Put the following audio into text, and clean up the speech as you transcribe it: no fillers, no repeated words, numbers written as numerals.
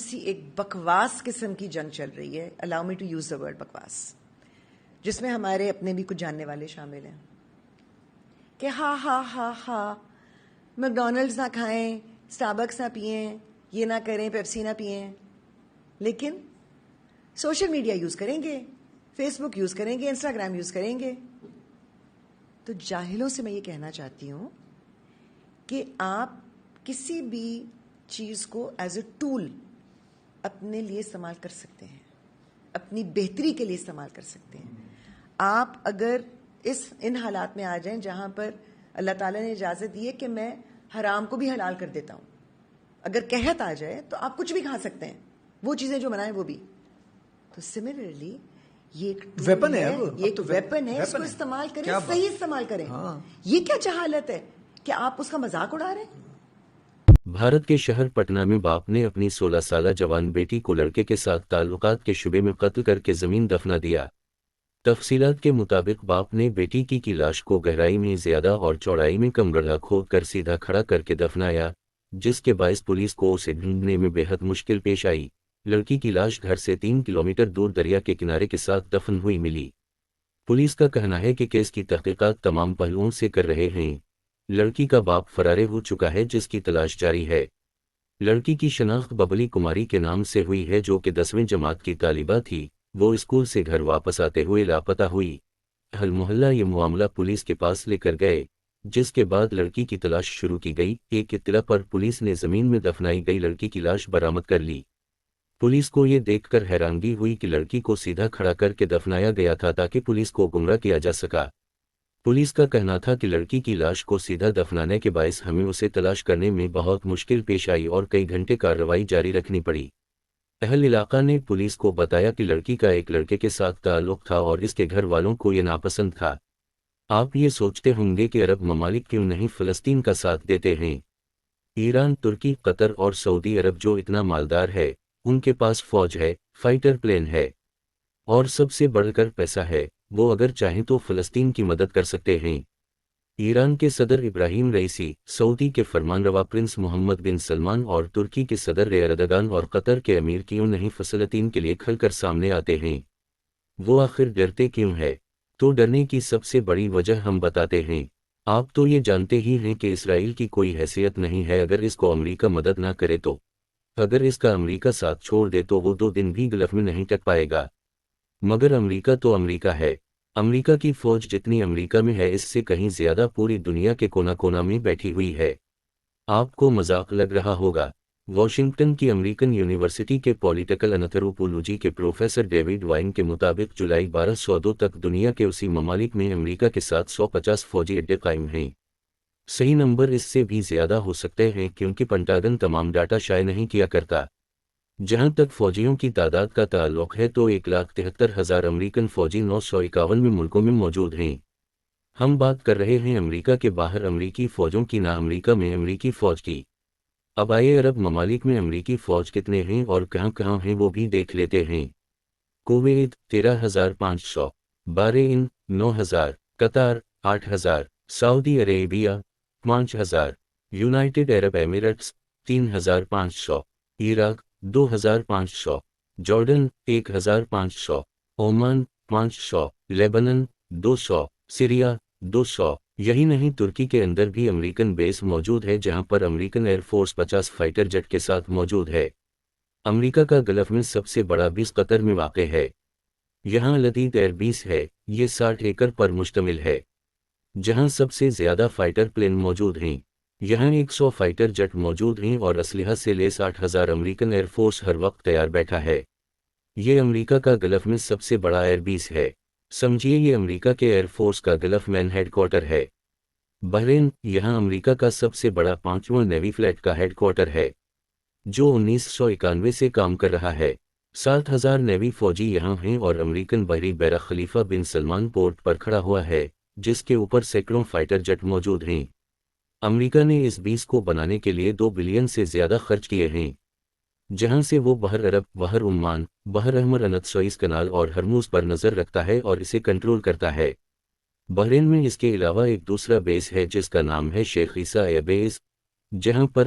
سی ایک بکواس قسم کی جنگ چل رہی ہے, allow me to use the word بکواس, جس میں ہمارے اپنے بھی کچھ جاننے والے شامل ہیں کہ ہاں ہاں ہاں ہاں میکڈونلڈز نہ کھائیں, اسٹاربکس نہ پئیں, یہ نہ کریں, پیپسی نہ پئیں, لیکن سوشل میڈیا یوز کریں گے, فیس بک یوز کریں گے, انسٹاگرام یوز کریں گے. تو جاہلوں سے میں یہ کہنا چاہتی ہوں کہ آپ کسی بھی چیز کو ایز اے ٹول اپنے لیے استعمال کر سکتے ہیں, اپنی بہتری کے لیے استعمال کر سکتے ہیں. آپ اگر ان حالات میں آ جائیں جہاں پر اللہ تعالیٰ نے اجازت دی ہے کہ میں حرام کو بھی حلال کر دیتا ہوں, اگر قحط آ جائے تو آپ کچھ بھی کھا سکتے ہیں, وہ چیزیں جو بنائیں وہ بھی. تو سملرلی یہ ایک ویپن ہے, یہ ایک ویپن ہے, اس کو استعمال کریں, صحیح استعمال کریں. یہ کیا جہالت ہے کہ آپ اس کا مذاق اڑا رہے ہیں. بھارت کے شہر پٹنہ میں باپ نے اپنی 16 سالہ جوان بیٹی کو لڑکے کے ساتھ تعلقات کے شبے میں قتل کر کے زمین دفنا دیا. تفصیلات کے مطابق باپ نے بیٹی کی لاش کو گہرائی میں زیادہ اور چوڑائی میں کم گڑھا کھود کر سیدھا کھڑا کر کے دفنایا, جس کے باعث پولیس کو اسے ڈھونڈنے میں بے حد مشکل پیش آئی. لڑکی کی لاش گھر سے 3 کلومیٹر دور دریا کے کنارے کے ساتھ دفن ہوئی ملی. پولیس کا کہنا ہے کہ کیس کی تحقیقات تمام پہلوؤں سے کر رہے ہیں. لڑکی کا باپ فرار ہو چکا ہے, جس کی تلاش جاری ہے. لڑکی کی شناخت ببلی کماری کے نام سے ہوئی ہے, جو کہ 10ویں جماعت کی طالبہ تھی. وہ اسکول سے گھر واپس آتے ہوئے لاپتہ ہوئی. اہل محلہ یہ معاملہ پولیس کے پاس لے کر گئے, جس کے بعد لڑکی کی تلاش شروع کی گئی. ایک اطلاع پر پولیس نے زمین میں دفنائی گئی لڑکی کی لاش برآمد کر لی. پولیس کو یہ دیکھ کر حیرانگی ہوئی کہ لڑکی کو سیدھا کھڑا کر کے دفنایا گیا تھا تاکہ پولیس کو گمراہ کیا جا سکا. پولیس کا کہنا تھا کہ لڑکی کی لاش کو سیدھا دفنانے کے باعث ہمیں اسے تلاش کرنے میں بہت مشکل پیش آئی اور کئی گھنٹے کارروائی جاری رکھنی پڑی. اہل علاقہ نے پولیس کو بتایا کہ لڑکی کا ایک لڑکے کے ساتھ تعلق تھا اور اس کے گھر والوں کو یہ ناپسند تھا. آپ یہ سوچتے ہوں گے کہ عرب ممالک کیوں نہیں فلسطین کا ساتھ دیتے ہیں. ایران, ترکی, قطر اور سعودی عرب جو اتنا مالدار ہے, ان کے پاس فوج ہے, فائٹر پلین ہے, اور سب سے بڑھ کر پیسہ ہے. وہ اگر چاہیں تو فلسطین کی مدد کر سکتے ہیں. ایران کے صدر ابراہیم رئیسی, سعودی کے فرمانروا پرنس محمد بن سلمان اور ترکی کے صدر ایردگان اور قطر کے امیر کیوں نہیں فلسطین کے لیے کھل کر سامنے آتے ہیں؟ وہ آخر ڈرتے کیوں ہے؟ تو ڈرنے کی سب سے بڑی وجہ ہم بتاتے ہیں. آپ تو یہ جانتے ہی ہیں کہ اسرائیل کی کوئی حیثیت نہیں ہے اگر اس کو امریکہ مدد نہ کرے تو. اگر اس کا امریکہ ساتھ چھوڑ دے تو وہ 2 دن بھی گلف میں نہیں ٹک پائے گا. مگر امریکہ تو امریکہ ہے. امریکہ کی فوج جتنی امریکہ میں ہے اس سے کہیں زیادہ پوری دنیا کے کونا کونا میں بیٹھی ہوئی ہے. آپ کو مذاق لگ رہا ہوگا. واشنگٹن کی امریکن یونیورسٹی کے پولیٹیکل انتھروپولوجی کے پروفیسر ڈیوڈ وائن کے مطابق جولائی 1202 تک دنیا کے اسی ممالک میں امریکہ کے ساتھ 150 فوجی اڈے قائم ہیں. صحیح نمبر اس سے بھی زیادہ ہو سکتے ہیں کیونکہ پنٹاگن تمام ڈاٹا شائع نہیں کیا کرتا. جہاں تک فوجیوں کی تعداد کا تعلق ہے تو 1,73,000 امریکن فوجی 951 ملکوں میں موجود ہیں. ہم بات کر رہے ہیں امریکہ کے باہر امریکی فوجوں کی, نہ امریکہ میں امریکی فوج کی. اب آئیے عرب ممالک میں امریکی فوج کتنے ہیں اور کہاں کہاں ہیں وہ بھی دیکھ لیتے ہیں. Kuwait 13,500, Bahrain 9,000, Qatar 8,000, Saudi Arabia 5,000, United Arab Emirates 3,500, Iraq 2,500, Jordan 1,500, Oman 500, Lebanon 200, Syria 200. یہی نہیں, ترکی کے اندر بھی امریکن بیس موجود ہے جہاں پر American Air Force 50 fighter jet کے ساتھ موجود ہے. امریکہ کا گلف میں سب سے بڑا بیس قطر میں واقع ہے. یہاں لدید ایئر بیس ہے, یہ 60 ایکڑ پر مشتمل ہے, جہاں سب سے زیادہ فائٹر پلین موجود ہیں. یہاں 100 فائٹر جیٹ موجود ہیں اور اسلحہ سے لیس 8,000 امریکن ایئر فورس ہر وقت تیار بیٹھا ہے. یہ امریکہ کا گلف میں سب سے بڑا ایئر بیس ہے. سمجھیے یہ امریکہ کے ایئر فورس کا گلف مین ہیڈ کوارٹر ہے. بحرین, یہاں امریکہ کا سب سے بڑا 5واں نیوی فلیٹ کا ہیڈ کوارٹر ہے, جو 1991 سے کام کر رہا ہے. 7,000 نیوی فوجی یہاں ہیں اور امریکن بحری بیرق خلیفہ بن سلمان پورٹ پر کھڑا ہوا ہے, جس کے اوپر سینکڑوں فائٹر جیٹ موجود ہیں. امریکہ نے اس بیس کو بنانے کے لیے 2 بلین سے زیادہ خرچ کیے ہیں, جہاں سے وہ بحر عرب, بحر عمان, بحر احمر, سوئز کنال اور ہرموز پر نظر رکھتا ہے اور اسے کنٹرول کرتا ہے. بحرین میں اس کے علاوہ ایک دوسرا بیس ہے جس کا نام ہے شیخ عیسیٰ ایئر بیس, جہاں پر